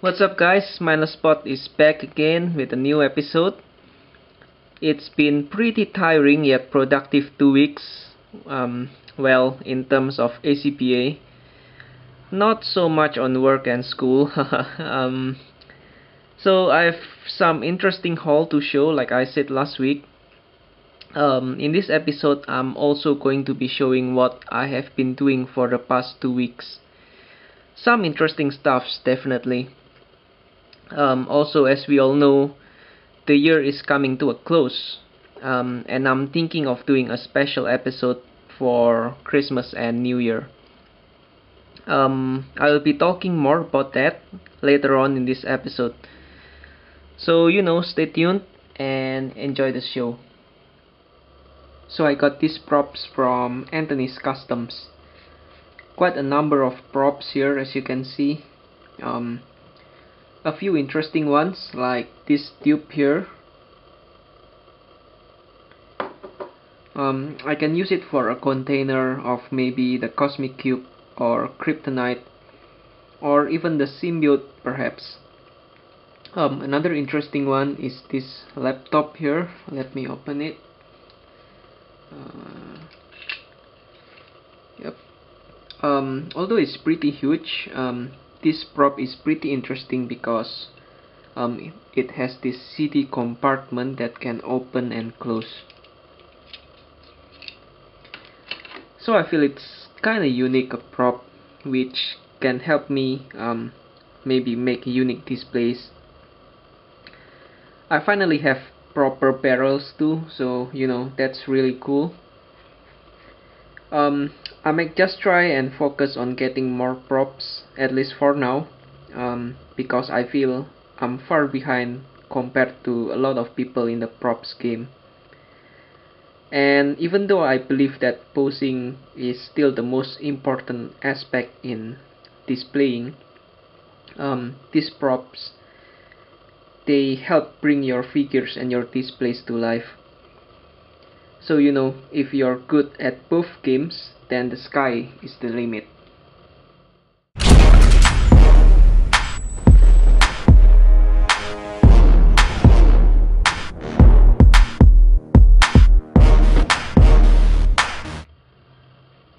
What's up guys, Mindless Spot is back again with a new episode. It's been pretty tiring yet productive 2 weeks. Well, in terms of ACBA, not so much on work and school. So I have some interesting haul to show like I said last week. In this episode I'm also going to be showing what I have been doing for the past 2 weeks. Some interesting stuffs definitely. Also, as we all know, the year is coming to a close, and I'm thinking of doing a special episode for Christmas and New Year. I'll be talking more about that later on in this episode. So, stay tuned and enjoy the show. So I got these props from Anthony's Customs. Quite a number of props here, as you can see. A few interesting ones like this tube here. I can use it for a container of maybe the Cosmic Cube or Kryptonite or even the Symbiote perhaps. Another interesting one is this laptop here. Let me open it. Yep. Although it's pretty huge, this prop is pretty interesting because it has this CD compartment that can open and close. So I feel it's kinda unique a prop which can help me maybe make unique displays. I finally have proper barrels too, so that's really cool. I might just try and focus on getting more props, at least for now, because I feel I'm far behind compared to a lot of people in the props game. And even though I believe that posing is still the most important aspect in displaying, these props, they help bring your figures and your displays to life. So if you're good at both games, then the sky is the limit.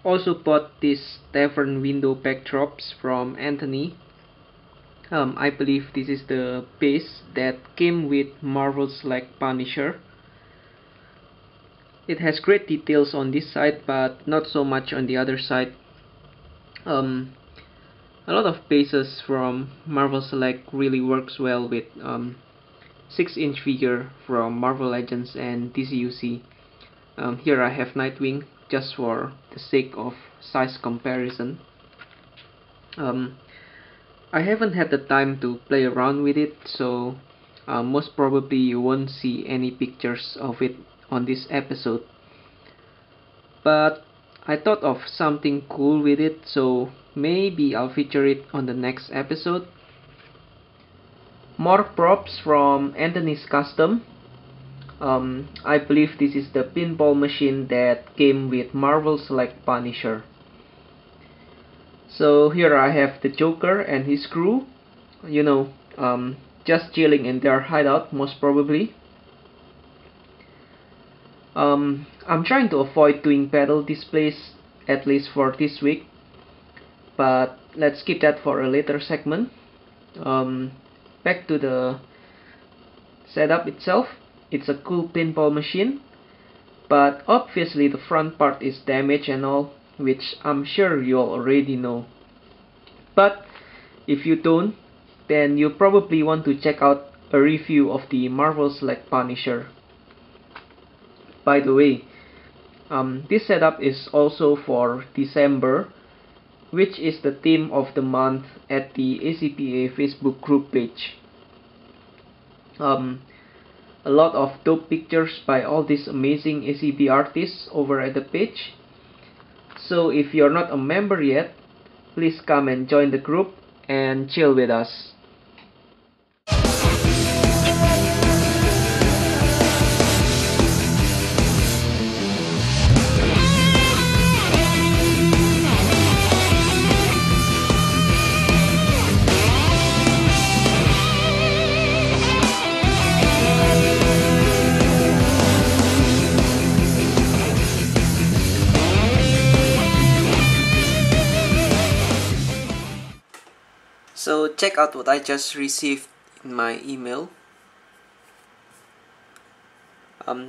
Also bought these tavern window backdrops from Anthony. I believe this is the base that came with Marvel's like Punisher. It has great details on this side, but not so much on the other side. A lot of bases from Marvel Select really works well with 6-inch figure from Marvel Legends and DCUC. Here I have Nightwing just for the sake of size comparison. I haven't had the time to play around with it, so most probably you won't see any pictures of it on this episode. But I thought of something cool with it, so maybe I'll feature it on the next episode. More props from Anthony's Custom. I believe this is the pinball machine that came with Marvel Select Punisher. So here I have the Joker and his crew, just chilling in their hideout most probably. I'm trying to avoid doing battle displays, at least for this week, but let's keep that for a later segment. Back to the setup itself. It's a cool pinball machine, but obviously the front part is damaged and all, which I'm sure you all already know. But if you don't, then you probably want to check out a review of the Marvel Select Punisher. By the way, this setup is also for December, which is the theme of the month at the ACBA Facebook group page. A lot of dope pictures by all these amazing ACB artists over at the page. So if you're not a member yet, please come and join the group and chill with us. So check out what I just received in my email.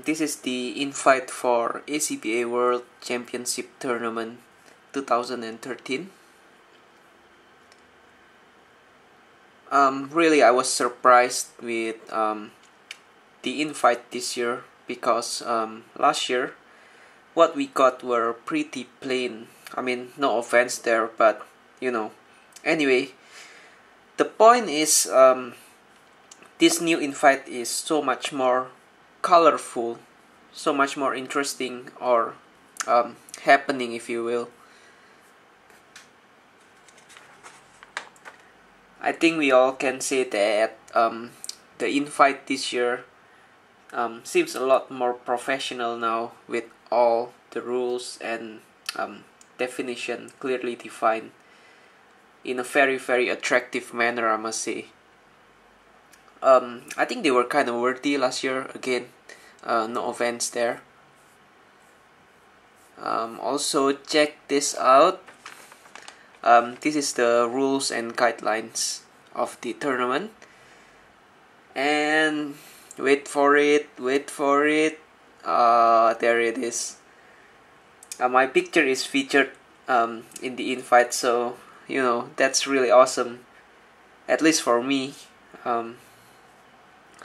This is the invite for ACBA World Championship Tournament 2013. Really, I was surprised with the invite this year because last year what we got were pretty plain. I mean, no offense there, but you know. Anyway, the point is this new invite is so much more colorful, so much more interesting, or happening, if you will. I think we all can say that the invite this year seems a lot more professional now, with all the rules and definition clearly defined in a very, very attractive manner, I must say. I think they were kind of worthy last year, again, no offense there. Also, check this out. This is the rules and guidelines of the tournament. And wait for it. There it is. My picture is featured in the invite, so you know, that's really awesome, at least for me.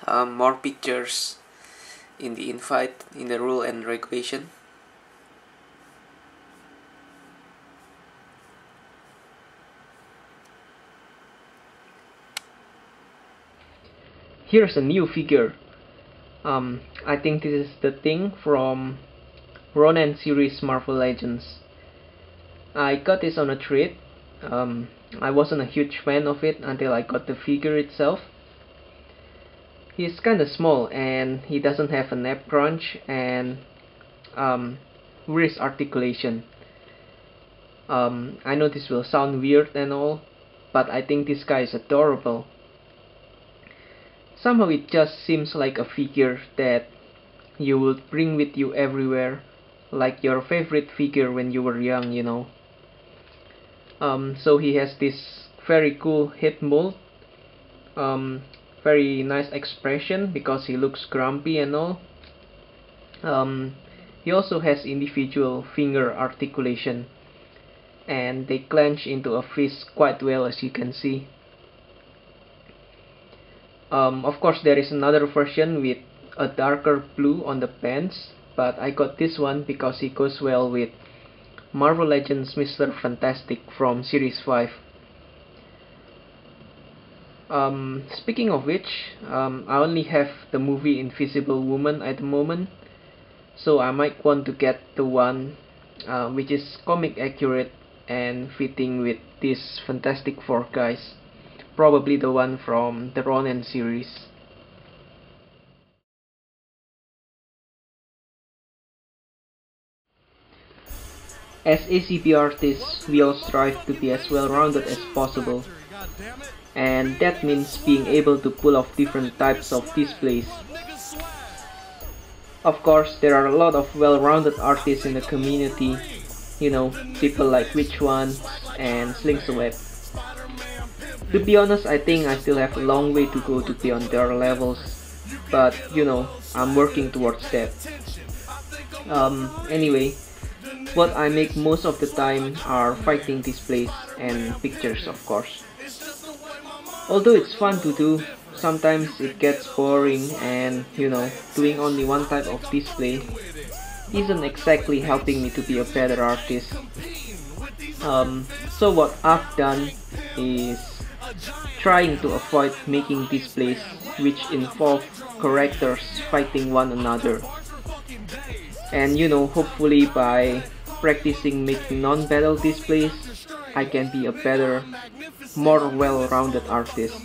More pictures in the invite, in the rule and regulation. Here's a new figure. I think this is the thing from Ronin series Marvel Legends. I got this on a trade. I wasn't a huge fan of it until I got the figure itself. He's kinda small and he doesn't have a neck crunch and wrist articulation. I know this will sound weird and all, but I think this guy is adorable. Somehow it just seems like a figure that you would bring with you everywhere, like your favorite figure when you were young, you know. So he has this very cool head mold, very nice expression because he looks grumpy and all. He also has individual finger articulation, and they clench into a fist quite well, as you can see. Of course, there is another version with a darker blue on the pants, but I got this one because he goes well with Marvel Legends Mr. Fantastic from Series 5. Speaking of which, I only have the movie Invisible Woman at the moment, so I might want to get the one which is comic accurate and fitting with these Fantastic Four guys. Probably the one from the Ronin series. As ACB artists, we all strive to be as well-rounded as possible, and that means being able to pull off different types of displays. Of course, there are a lot of well-rounded artists in the community, you know, people like Witch One and Slingsweb. To be honest, I think I still have a long way to go to be on their levels, but you know, I'm working towards that. Anyway, what I make most of the time are fighting displays and pictures, of course. Although it's fun to do, sometimes it gets boring, and doing only one type of display isn't exactly helping me to be a better artist. So what I've done is trying to avoid making displays which involve characters fighting one another. And hopefully by practicing making non-battle displays, I can be a better, more well-rounded artist.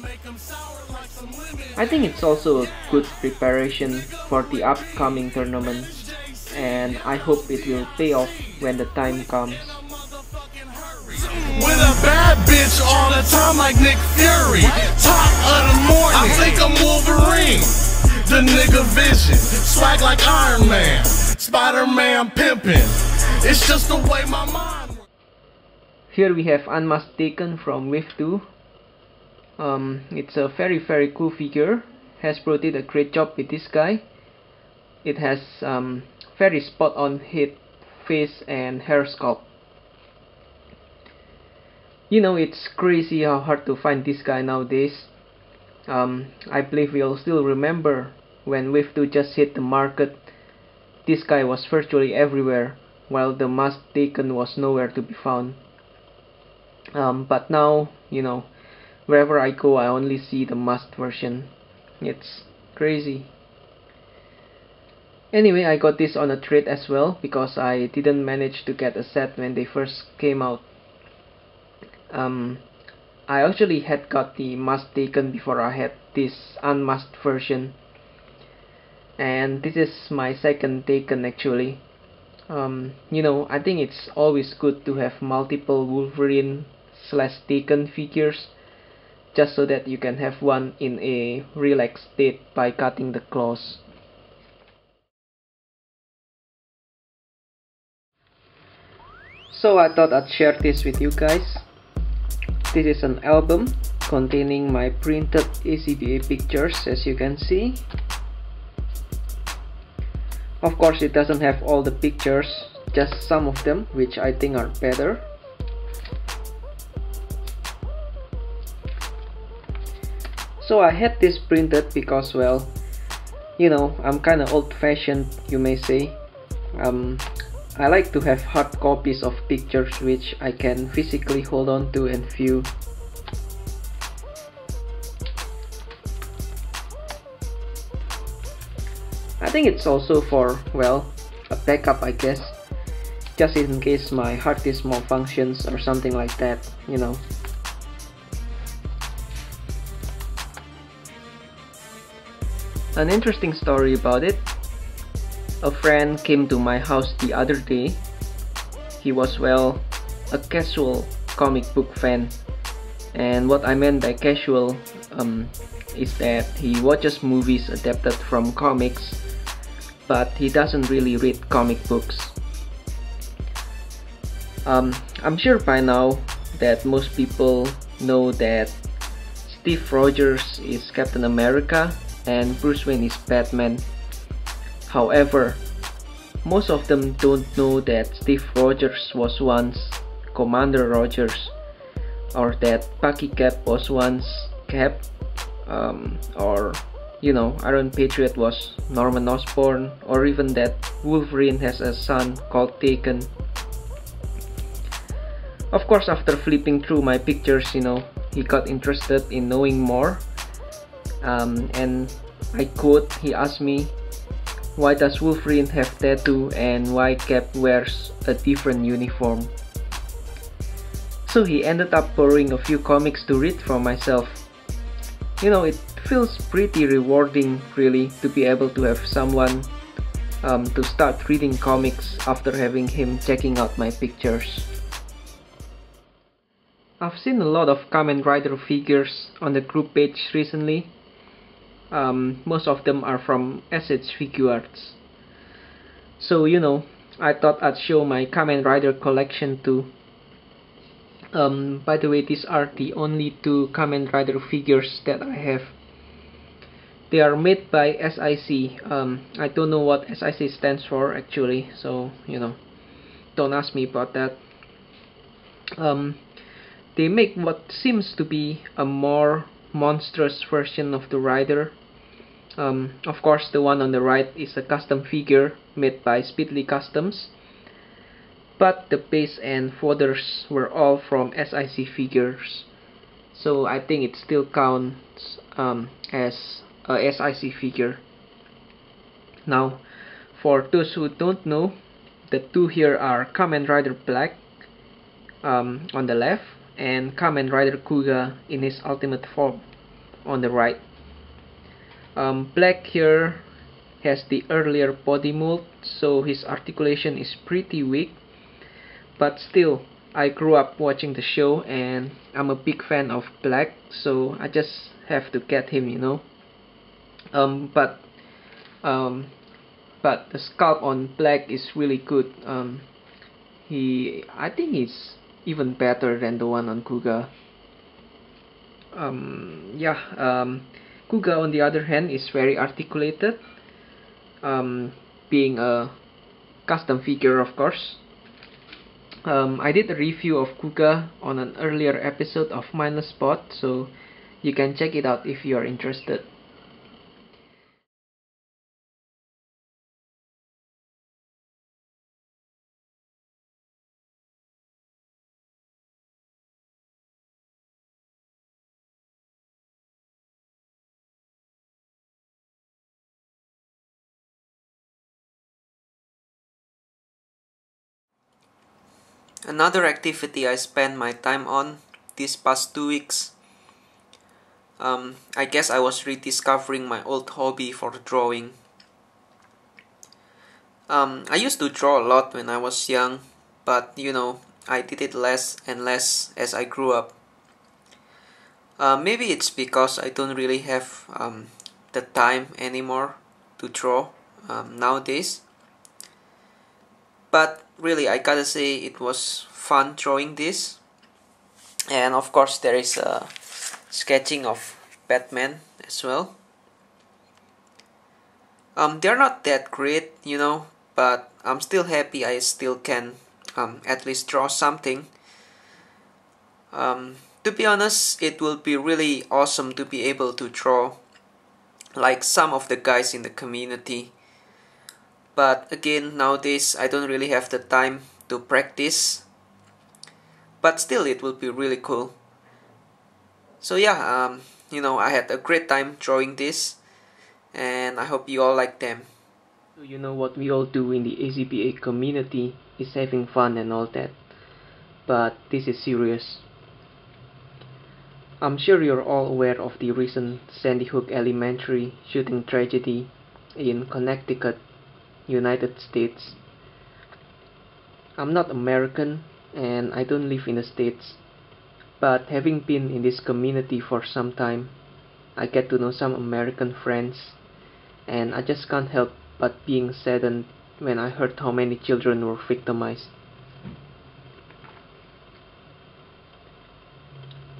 I think it's also a good preparation for the upcoming tournament, and I hope it will pay off when the time comes. With a bad bitch all the time like Nick Fury. Top of the morning, I think I'm Wolverine. The nigga vision, swag like Iron Man. Spider-Man pimpin', it's just the way my mind. Here we have Unmasked Taken from Wave 2. It's a very cool figure. Hasbro did a great job with this guy. It has very spot on head, face and hair sculpt. It's crazy how hard to find this guy nowadays. I believe we'll still remember when Wave 2 just hit the market. This guy was virtually everywhere, while the Masked Taken was nowhere to be found. But now, wherever I go, I only see the masked version. It's crazy. Anyway, I got this on a trade as well, because I didn't manage to get a set when they first came out. I actually had got the Masked Taken before I had this unmasked version, and this is my second Taken actually. I think it's always good to have multiple Wolverine/Taken figures, just so that you can have one in a relaxed state by cutting the claws. So I thought I'd share this with you guys. This is an album containing my printed ACBA pictures, as you can see. Of course, it doesn't have all the pictures, just some of them, which I think are better. So I had this printed because, well, I'm kinda old-fashioned, you may say. I like to have hard copies of pictures which I can physically hold on to and view. I think it's also for, well, a backup, I guess, just in case my hard disk malfunctions or something like that, An interesting story about it. A friend came to my house the other day. He was, well, a casual comic book fan. And what I meant by casual is that he watches movies adapted from comics, but he doesn't really read comic books. I'm sure by now that most people know that Steve Rogers is Captain America and Bruce Wayne is Batman. However, most of them don't know that Steve Rogers was once Commander Rogers, or that Bucky Cap was once Cap, or Iron Patriot was Norman Osborn, or even that Wolverine has a son called Taken. Of course, after flipping through my pictures, he got interested in knowing more, and I quote, he asked me, why does Wolverine have tattoo and why Cap wears a different uniform? So he ended up borrowing a few comics to read for myself. It feels pretty rewarding, really, to be able to have someone to start reading comics after having him checking out my pictures. I've seen a lot of Kamen Rider figures on the group page recently. Most of them are from SH Figuarts. So I thought I'd show my Kamen Rider collection too. By the way, these are the only two Kamen Rider figures that I have. They are made by SIC. I don't know what SIC stands for actually, so don't ask me about that. They make what seems to be a more monstrous version of the rider. Of course, the one on the right is a custom figure made by Speedly Customs, but the base and fodders were all from SIC figures, so I think it still counts as a SIC figure. Now, for those who don't know, the two here are Kamen Rider Black on the left and Kamen Rider Kuga in his ultimate form on the right. Black here has the earlier body mold, so his articulation is pretty weak, but still, I grew up watching the show and I'm a big fan of Black, so I just have to get him, you know. But the sculpt on Black is really good. I think he's even better than the one on Kuga. Kuga on the other hand is very articulated, being a custom figure, of course. I did a review of Kuga on an earlier episode of Mindless Spot, so you can check it out if you are interested. Another activity I spent my time on these past 2 weeks, I guess I was rediscovering my old hobby for drawing. I used to draw a lot when I was young, but you know, I did it less and less as I grew up. Maybe it's because I don't really have the time anymore to draw nowadays. But really, I gotta say it was fun drawing this. And of course there is a sketching of Batman as well. They're not that great, you know, but I'm still happy I still can at least draw something. To be honest, it will be really awesome to be able to draw like some of the guys in the community. But again, nowadays I don't really have the time to practice. But still, it will be really cool. So yeah, you know, I had a great time drawing this, and I hope you all like them. So you know what we all do in the ACBA community is having fun and all that. But this is serious. I'm sure you're all aware of the recent Sandy Hook Elementary shooting tragedy in Connecticut, United States. I'm not American and I don't live in the States, but having been in this community for some time, I get to know some American friends, and I just can't help but being saddened when I heard how many children were victimized.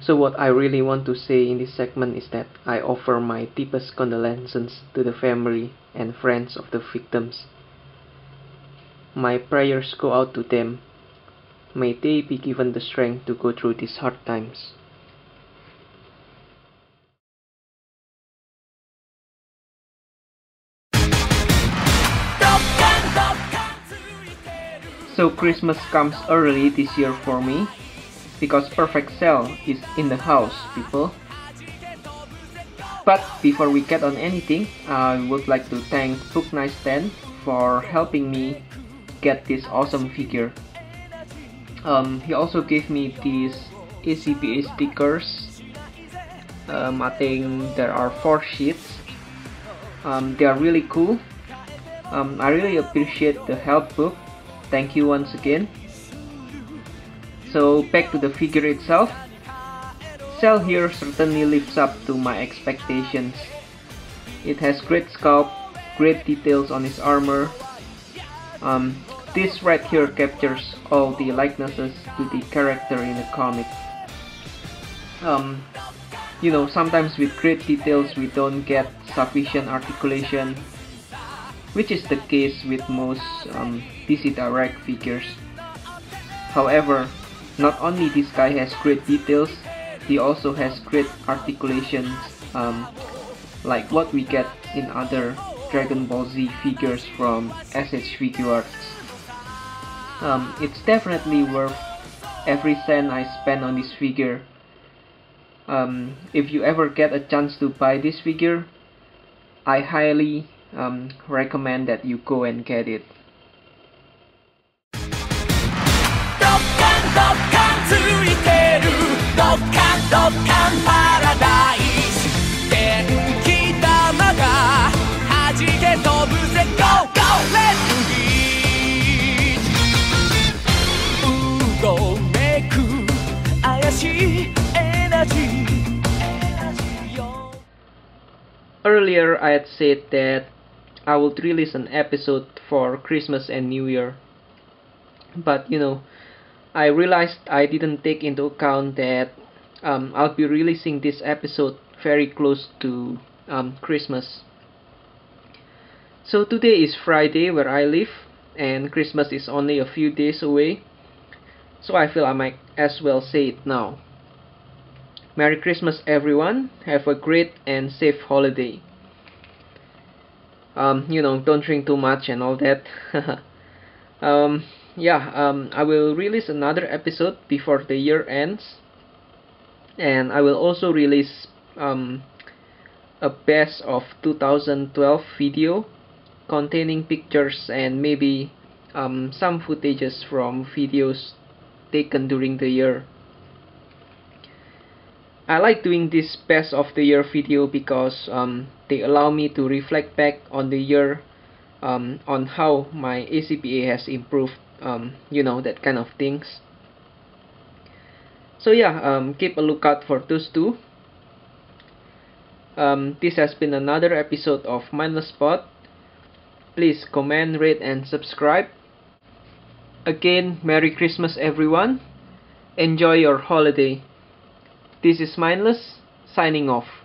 So what I really want to say in this segment is that I offer my deepest condolences to the family and friends of the victims. My prayers go out to them. May they be given the strength to go through these hard times. So Christmas comes early this year for me, because Perfect Cell is in the house, people. But before we get on anything, I would like to thank Book Nice 10 for helping me get this awesome figure. He also gave me these ACBA stickers. I think there are 4 sheets. They are really cool. I really appreciate the help, Book. Thank you once again. So back to the figure itself. Cell here certainly lives up to my expectations. It has great sculpt, great details on his armor. This right here captures all the likenesses to the character in the comic. You know, sometimes with great details we don't get sufficient articulation, which is the case with most DC Direct figures. However, not only this guy has great details, he also has great articulations, like what we get in other Dragon Ball Z figures from SH Figuarts. It's definitely worth every cent I spend on this figure. If you ever get a chance to buy this figure, I highly recommend that you go and get it. Earlier I had said that I would release an episode for Christmas and New Year, but I realized I didn't take into account that I'll be releasing this episode very close to Christmas. So today is Friday where I live, and Christmas is only a few days away, so I feel I might as well say it now. Merry Christmas everyone, have a great and safe holiday. Don't drink too much and all that. I will release another episode before the year ends, and I will also release a best of 2012 video containing pictures and maybe some footages from videos taken during the year. I like doing this best of the year video because they allow me to reflect back on the year, on how my ACBA has improved, that kind of things. So yeah, keep a lookout for those two. This has been another episode of Mindless Spot. Please comment, rate, and subscribe. Again, Merry Christmas everyone. Enjoy your holiday. This is Mindless, signing off.